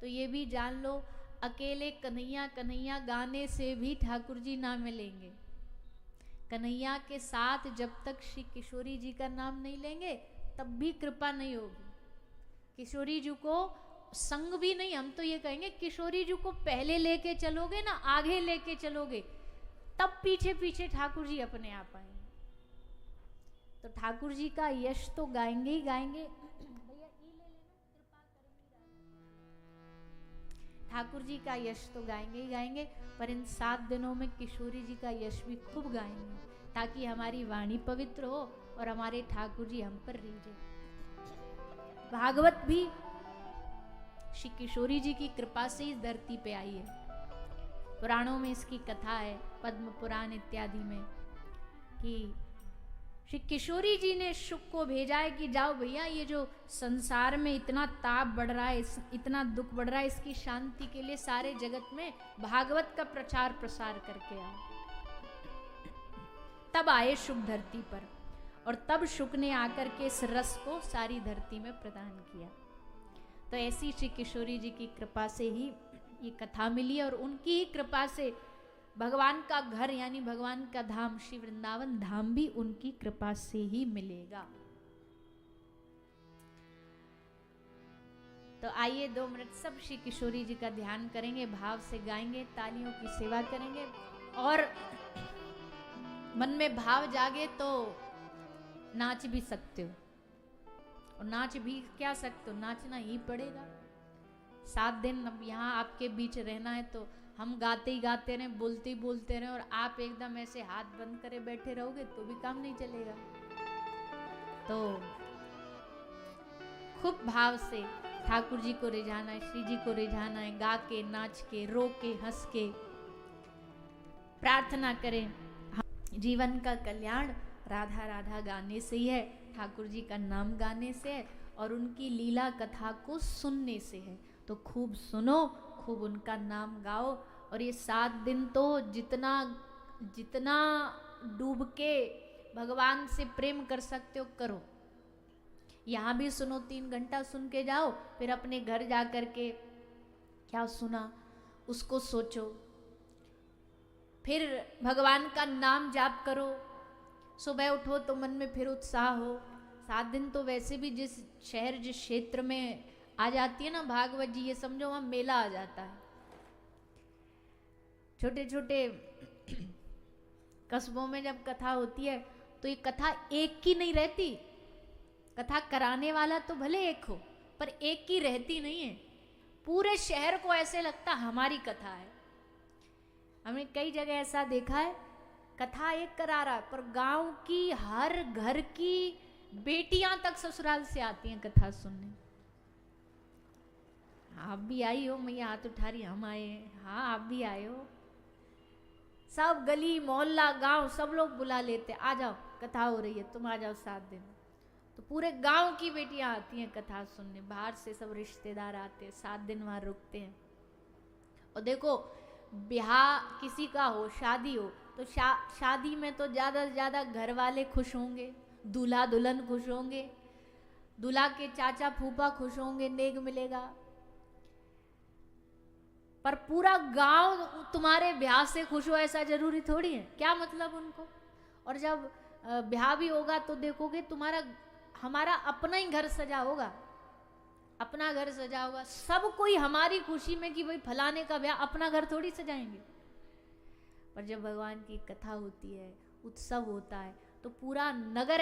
तो ये भी जान लो, अकेले कन्हैया कन्हैया गाने से भी ठाकुर जी ना मिलेंगे। कन्हैया के साथ जब तक श्री किशोरी जी का नाम नहीं लेंगे तब भी कृपा नहीं होगी। किशोरी जी को संग भी नहीं, हम तो ये कहेंगे किशोरी जी को पहले लेके चलोगे ना, आगे लेके चलोगे, तब पीछे पीछे ठाकुर जी अपने आप आएंगे। तो ठाकुर जी का यश तो गाएंगे ही गाएंगे। भैया ई ले लेना, कृपा करेंगे। ठाकुर जी का यश तो गाएंगे ही गाएंगे, पर इन 7 दिनों में किशोरी जी का यश भी खूब गाएंगे, ताकि हमारी वाणी पवित्र हो और हमारे ठाकुर जी हम पर रीझे। भागवत भी श्री किशोरी जी की कृपा से इस धरती पे आई है। पुराणों में इसकी कथा है, पद्म पुराण इत्यादि में, कि श्री किशोरी जी ने शुक को भेजा है कि जाओ भैया, ये जो संसार में इतना ताप बढ़ रहा है, इतना दुख बढ़ रहा है, इसकी शांति के लिए सारे जगत में भागवत का प्रचार प्रसार करके आओ। तब आए शुक धरती पर, और तब शुक ने आकर के इस रस को सारी धरती में प्रदान किया। तो ऐसी श्री किशोरी जी की कृपा से ही ये कथा मिली, और उनकी ही कृपा से भगवान का घर यानी भगवान का धाम श्री वृंदावन धाम भी उनकी कृपा से ही मिलेगा। तो आइए 2 मिनट सब श्री किशोरी जी का ध्यान करेंगे, भाव से गाएंगे, तालियों की सेवा करेंगे, और मन में भाव जागे तो नाच भी सकते हो, और नाच भी क्या सकते हो, नाचना ही पड़ेगा। 7 दिन अब यहाँ आपके बीच रहना है, तो हम गाते ही गाते रहें, बोलते ही बोलते रहें, और आप एकदम ऐसे हाथ बंद करे बैठे रहोगे तो भी काम नहीं चलेगा। तो खूब भाव से ठाकुर जी को रिझाना है, श्री जी को रिझाना है, गा के, नाच के, रो के, हंस के प्रार्थना करें। जीवन का कल्याण राधा राधा गाने से ही है, ठाकुर जी का नाम गाने से है, और उनकी लीला कथा को सुनने से है। तो खूब सुनो, खूब उनका नाम गाओ, और ये 7 दिन तो जितना जितना डूब के भगवान से प्रेम कर सकते हो करो। यहाँ भी सुनो, 3 घंटा सुन के जाओ, फिर अपने घर जा कर के क्या सुना उसको सोचो, फिर भगवान का नाम जाप करो, सुबह उठो तो मन में फिर उत्साह हो। 7 दिन तो वैसे भी जिस शहर जिस क्षेत्र में आ जाती है ना भागवत जी, ये समझो वहाँ मेला आ जाता है। छोटे छोटे कस्बों में जब कथा होती है तो ये कथा एक की नहीं रहती, कथा कराने वाला तो भले एक हो पर एक की रहती नहीं है। पूरे शहर को ऐसे लगता हमारी कथा है। हमने कई जगह ऐसा देखा है, कथा एक करा रहा पर गांव की हर घर की बेटियां तक ससुराल से आती हैं कथा सुनने। आप भी आई हो, मैया हाथ उठा रही, हम आए हैं, हाँ आप भी आए हो। सब गली मोहल्ला गांव सब लोग बुला लेते, आ जाओ कथा हो रही है, तुम आ जाओ 7 दिन। तो पूरे गांव की बेटियां आती हैं कथा सुनने, बाहर से सब रिश्तेदार आते हैं, 7 दिन वहां रुकते हैं। और देखो ब्याह किसी का हो, शादी हो, तो शादी में तो ज़्यादा से ज़्यादा घर वाले खुश होंगे, दूल्हा दुल्हन खुश होंगे, दूल्हा के चाचा फूफा खुश होंगे, नेग मिलेगा। पर पूरा गांव तुम्हारे ब्याह से खुश हो ऐसा जरूरी थोड़ी है, क्या मतलब उनको। और जब ब्याह भी होगा तो देखोगे तुम्हारा हमारा अपना ही घर सजा होगा, अपना घर सजा होगा, सब कोई हमारी खुशी में कि भाई फलाने का ब्याह, अपना घर थोड़ी सजाएंगे। पर जब भगवान की कथा होती है, उत्सव होता है, तो पूरा नगर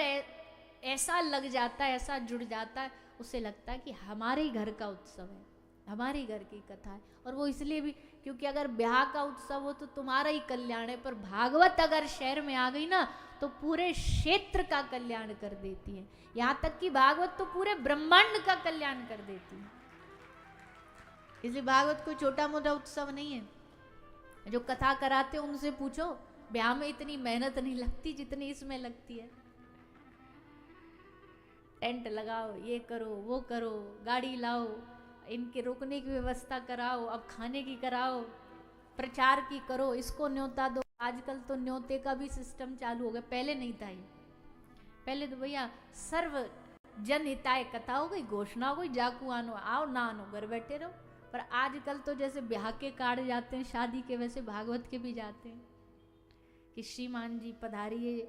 ऐसा लग जाता है, ऐसा जुड़ जाता है, उसे लगता है कि हमारे ही घर का उत्सव है, हमारे घर की कथा है। और वो इसलिए भी क्योंकि अगर ब्याह का उत्सव हो तो तुम्हारा ही कल्याण है, पर भागवत अगर शहर में आ गई ना तो पूरे क्षेत्र का कल्याण कर देती है। यहाँ तक कि भागवत तो पूरे ब्रह्मांड का कल्याण कर देती है। इसलिए भागवत कोई छोटा मोटा उत्सव नहीं है। जो कथा कराते हैं उनसे पूछो, ब्याह में इतनी मेहनत नहीं लगती जितनी इसमें लगती है। टेंट लगाओ, ये करो, वो करो, गाड़ी लाओ, इनके रुकने की व्यवस्था कराओ, अब खाने की कराओ, प्रचार की करो, इसको न्योता दो। आजकल तो न्योते का भी सिस्टम चालू हो गया, पहले नहीं था ये। पहले तो भैया सर्व जन हिताय कथा हो गई, घोषणा हो गई, जाकू आनो, आओ ना आनो घर बैठे रहो। पर आजकल तो जैसे ब्याह के कार्ड जाते हैं शादी के, वैसे भागवत के भी जाते हैं कि श्रीमान जी पधारिए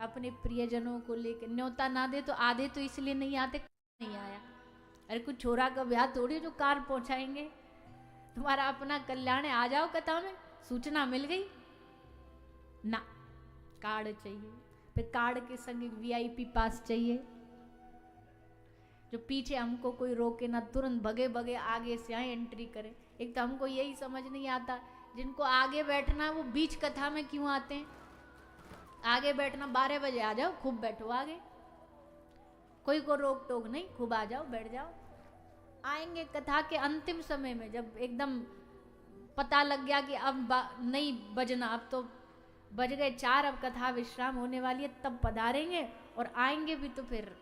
अपने प्रियजनों को लेकर। न्योता ना दे तो आधे तो इसलिए नहीं आते नहीं आया। अरे कुछ छोरा का ब्याह थोड़ी जो कार्ड पहुंचाएंगे, तुम्हारा अपना कल्याण है, आ जाओ कथा में, सूचना मिल गई ना, कार्ड चाहिए। फिर कार्ड के संग एक वीआईपी पास चाहिए, जो पीछे हमको कोई रोके ना, तुरंत भगे भगे आगे से आए एंट्री करे। एक तो हमको यही समझ नहीं आता, जिनको आगे बैठना वो बीच कथा में क्यों आते हैं? आगे बैठना 12 बजे आ जाओ, खूब बैठो आगे, कोई को रोक टोक नहीं, खूब आ जाओ बैठ जाओ। आएंगे कथा के अंतिम समय में, जब एकदम पता लग गया कि अब नहीं बजना, अब तो बज गए 4, अब कथा विश्राम होने वाली है, तब पधारेंगे और आएंगे भी तो फिर।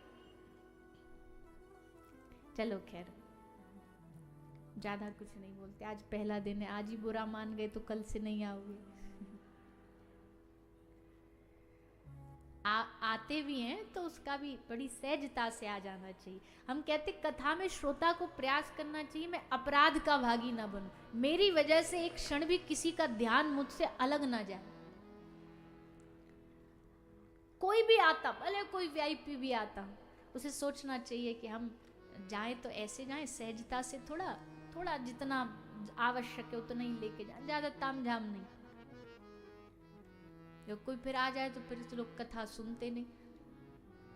चलो खैर ज्यादा कुछ नहीं बोलते, आज पहला दिन है, आज ही बुरा मान गए तो कल से नहीं आओगे। आते भी हैं तो उसका भी बड़ी सहजता से आ जाना चाहिए। हम कहते कथा में श्रोता को प्रयास करना चाहिए मैं अपराध का भागी ना बनूं, मेरी वजह से एक क्षण भी किसी का ध्यान मुझसे अलग ना जाए। कोई भी आता, भले कोई वीआईपी भी आता, उसे सोचना चाहिए कि हम जाएं तो ऐसे जाएं सहजता से, थोड़ा थोड़ा जितना आवश्यक है उतना ही लेके जाएं, ज्यादा तामझाम नहीं। जो कोई फिर आ जाए तो फिर तो लोग कथा सुनते नहीं।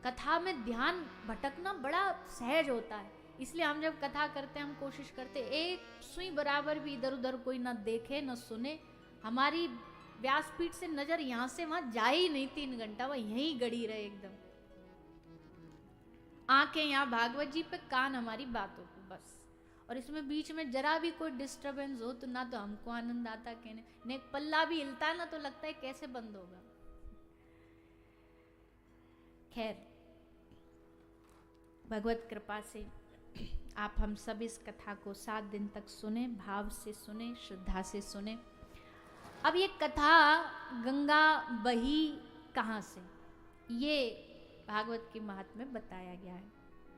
कथा में ध्यान भटकना बड़ा सहज होता है, इसलिए हम जब कथा करते हैं हम कोशिश करते एक सुई बराबर भी इधर उधर कोई ना देखे ना सुने, हमारी व्यासपीठ से नजर यहाँ से वहां जाए ही नहीं 3 घंटा, वह यहीं गड़ी रहे एकदम। आंखें यहाँ भागवत जी पे, कान हमारी बातों पे, बस। और इसमें बीच में जरा भी कोई डिस्टरबेंस हो तो ना तो हमको आनंद आता कहने ने, एक पल्ला भी हिलता है ना तो लगता है कैसे बंद होगा। खैर भगवत कृपा से आप हम सब इस कथा को 7 दिन तक सुने, भाव से सुने, श्रद्धा से सुने। अब ये कथा गंगा बही कहाँ से, ये भागवत के महात्म्य में बताया गया है।